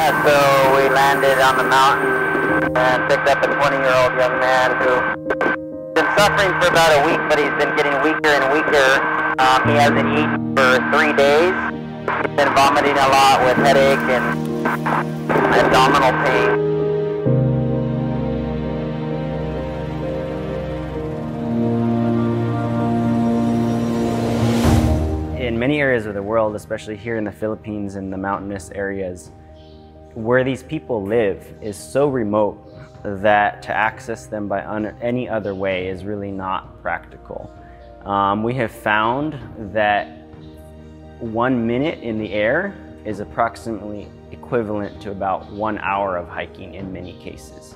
Yeah, so we landed on the mountain and picked up a 20-year-old young man who's been suffering for about a week, but he's been getting weaker and weaker. He hasn't eaten for 3 days. He's been vomiting a lot with headache and abdominal pain. In many areas of the world, especially here in the Philippines and the mountainous areas, where these people live is so remote that to access them by any other way is really not practical. We have found that 1 minute in the air is approximately equivalent to about 1 hour of hiking in many cases.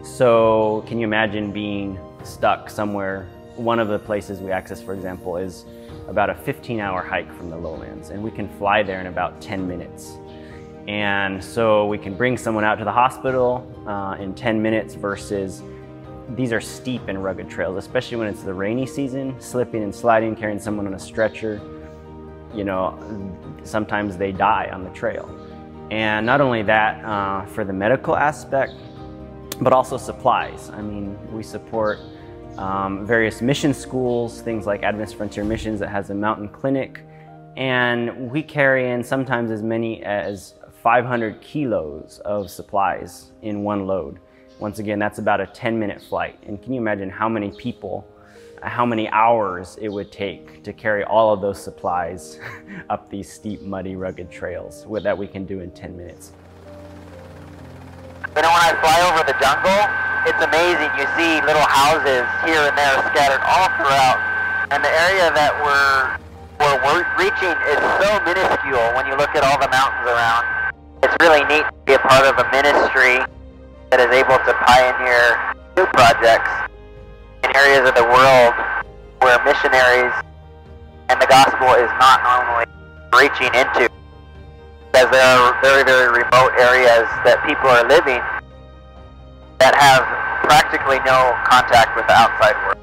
So can you imagine being stuck somewhere? One of the places we access, for example, is about a 15-hour hike from the lowlands, and we can fly there in about 10 minutes. And so we can bring someone out to the hospital in 10 minutes versus these are steep and rugged trails, especially when it's the rainy season, slipping and sliding, carrying someone on a stretcher. You know, sometimes they die on the trail. And not only that, for the medical aspect, but also supplies. I mean, we support various mission schools, things like Adventist Frontier Missions that has a mountain clinic, and we carry in sometimes as many as 500 kilos of supplies in one load. Once again, that's about a 10-minute flight. And can you imagine how many people, how many hours it would take to carry all of those supplies up these steep, muddy, rugged trails that we can do in 10 minutes. You know, when I fly over the jungle, it's amazing. You see little houses here and there scattered all throughout. And the area that we're reaching is so minuscule when you look at all the mountains around. It's really neat to be a part of a ministry that is able to pioneer new projects in areas of the world where missionaries and the gospel is not normally reaching into. Because there are very, very remote areas that people are living that have practically no contact with the outside world.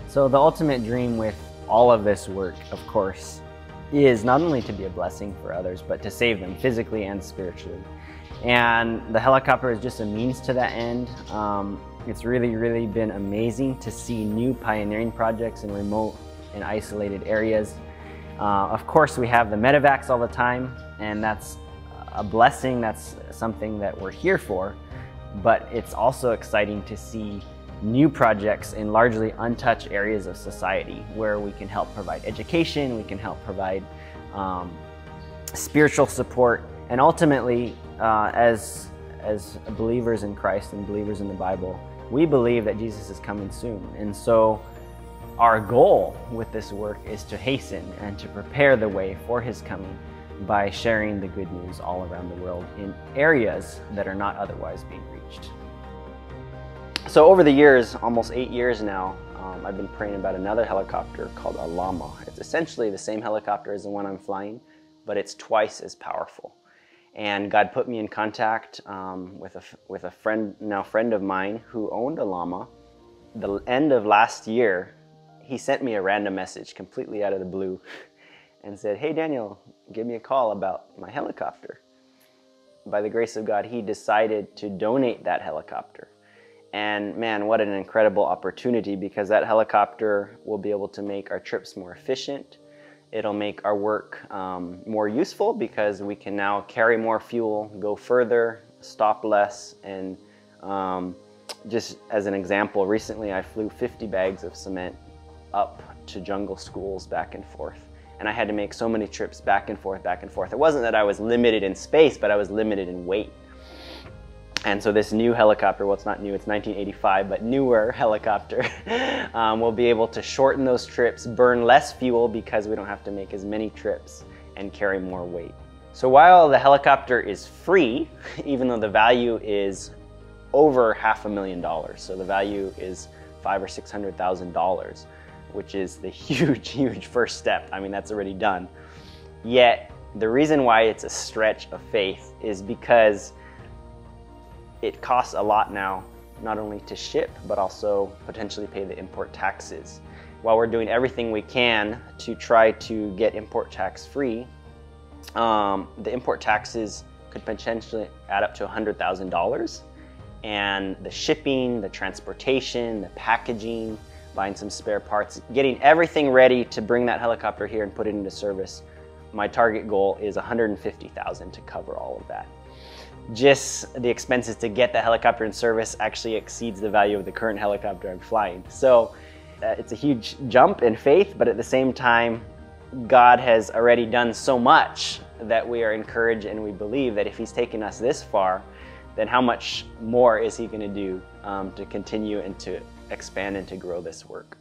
So the ultimate dream with all of this work, of course, is not only to be a blessing for others, but to save them physically and spiritually. And the helicopter is just a means to that end. It's really, really been amazing to see new pioneering projects in remote and isolated areas. Of course, we have the medevacs all the time, and that's a blessing. That's something that we're here for. But it's also exciting to see new projects in largely untouched areas of society where we can help provide education, we can help provide spiritual support, and ultimately, as believers in Christ and believers in the Bible, we believe that Jesus is coming soon. And so our goal with this work is to hasten and to prepare the way for His coming by sharing the good news all around the world in areas that are not otherwise being reached. So over the years, almost 8 years now, I've been praying about another helicopter called a Llama. It's essentially the same helicopter as the one I'm flying, but it's twice as powerful. And God put me in contact with a friend of mine who owned a Llama. The end of last year, he sent me a random message completely out of the blue and said, "Hey Daniel, give me a call about my helicopter." By the grace of God, he decided to donate that helicopter. And man, what an incredible opportunity, because that helicopter will be able to make our trips more efficient. It'll make our work more useful because we can now carry more fuel, go further, stop less. And just as an example, recently I flew 50 bags of cement up to jungle schools back and forth. And I had to make so many trips back and forth, back and forth. It wasn't that I was limited in space, but I was limited in weight. And so this new helicopter, well, it's not new, it's 1985, but newer helicopter, will be able to shorten those trips, burn less fuel because we don't have to make as many trips, and carry more weight. So while the helicopter is free, even though the value is over $500,000, so the value is $500,000 or $600,000, which is the huge first step. I mean, that's already done. Yet, the reason why it's a stretch of faith is because it costs a lot now, not only to ship, but also potentially pay the import taxes. While we're doing everything we can to try to get import tax free, the import taxes could potentially add up to $100,000. And the shipping, the transportation, the packaging, buying some spare parts, getting everything ready to bring that helicopter here and put it into service. My target goal is $150,000 to cover all of that. Just the expenses to get the helicopter in service actually exceeds the value of the current helicopter I'm flying. So it's a huge jump in faith, but at the same time, God has already done so much that we are encouraged, and we believe that if He's taken us this far, then how much more is He going to do to continue and to expand and to grow this work.